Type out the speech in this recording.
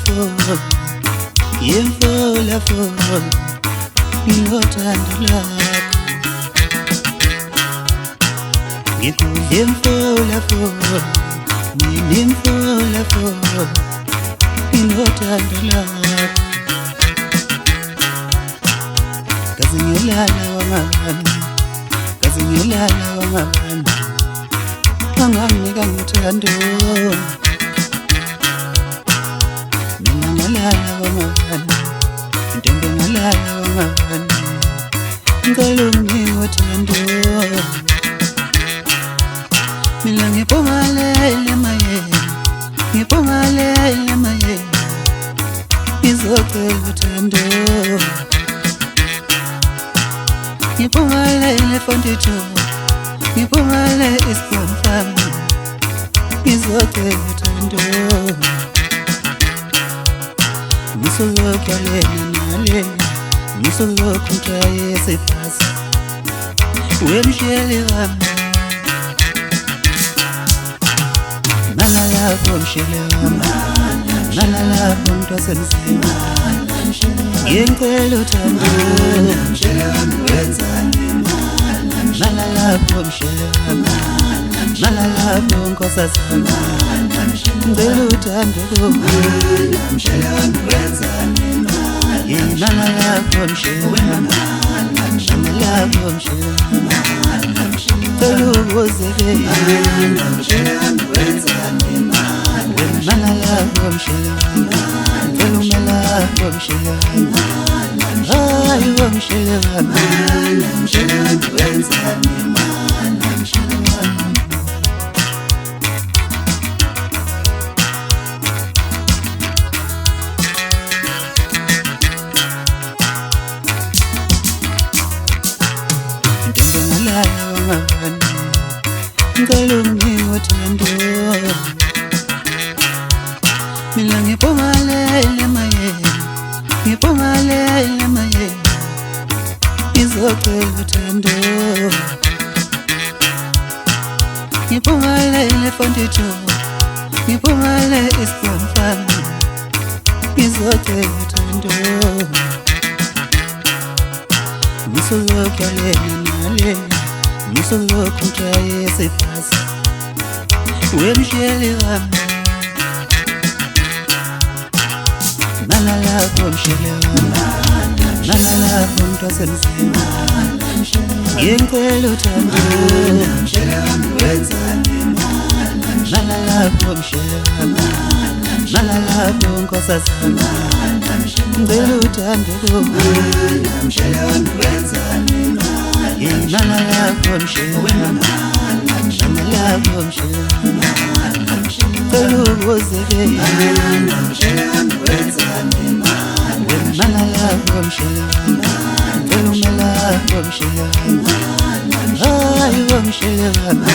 full, you're full of full, inothando lakho. Ngikuyimfula full, ngimfula full, inothando lakho. Kaze ngilala wangabani, kaze ngilala wangabani, wangamnika ngothando. Mina ngalala wangabani, intombi ngalala wangabani, ngicela unginike uthando. Mina ngiphumelele mayeni, ngiphumelele mayeni, ngizocela uthando. Ngiphumelele fondito, ngiphumelele isibon family, ngizocela uthando. Ngisolokhu alena nalena, ngisolokhu ngijaye esebhasi, wemshiyele wami. Nala lapho mshiyele wami, nala lapho mntwasemzini, ngicela uthando. Nala lapho mshiyele wami, nala lapho nkosazana, ngicela uthando. Nala lapho mshiyele wami, nala lapho mshiyele wami, ngicela ubuzeke. Nala lapho mshiyele wami, ngicela umela lapho mshiyele wami. Hayi wamshiyele wami, intombi ngalala wangabani, ngicela unginike uthando. Mina ngiphumelele mayeni, ngiphumelele mayeni, ngizocela uthando. Ngiphumelele fondito, ngiphumelele isibon family, ngizocela uthando. Ngisolokhu alena nalena, ngisolokhu ngijaye esebhasi, wemshiyele wami. Nala lapho mshiyele wami, nala lapho mntwasemzini, ngicela uthando. Nala lapho mshiyele wami, nala lapho nkosazana, ngicela uthando. Nala lapho mshiyele wami, nala lapho mshiyele wami, ngicela ubuzeke. Nala lapho mshiyele wami, ngicela umela lapho mshiyele wami. Hayi wamshiyele wami.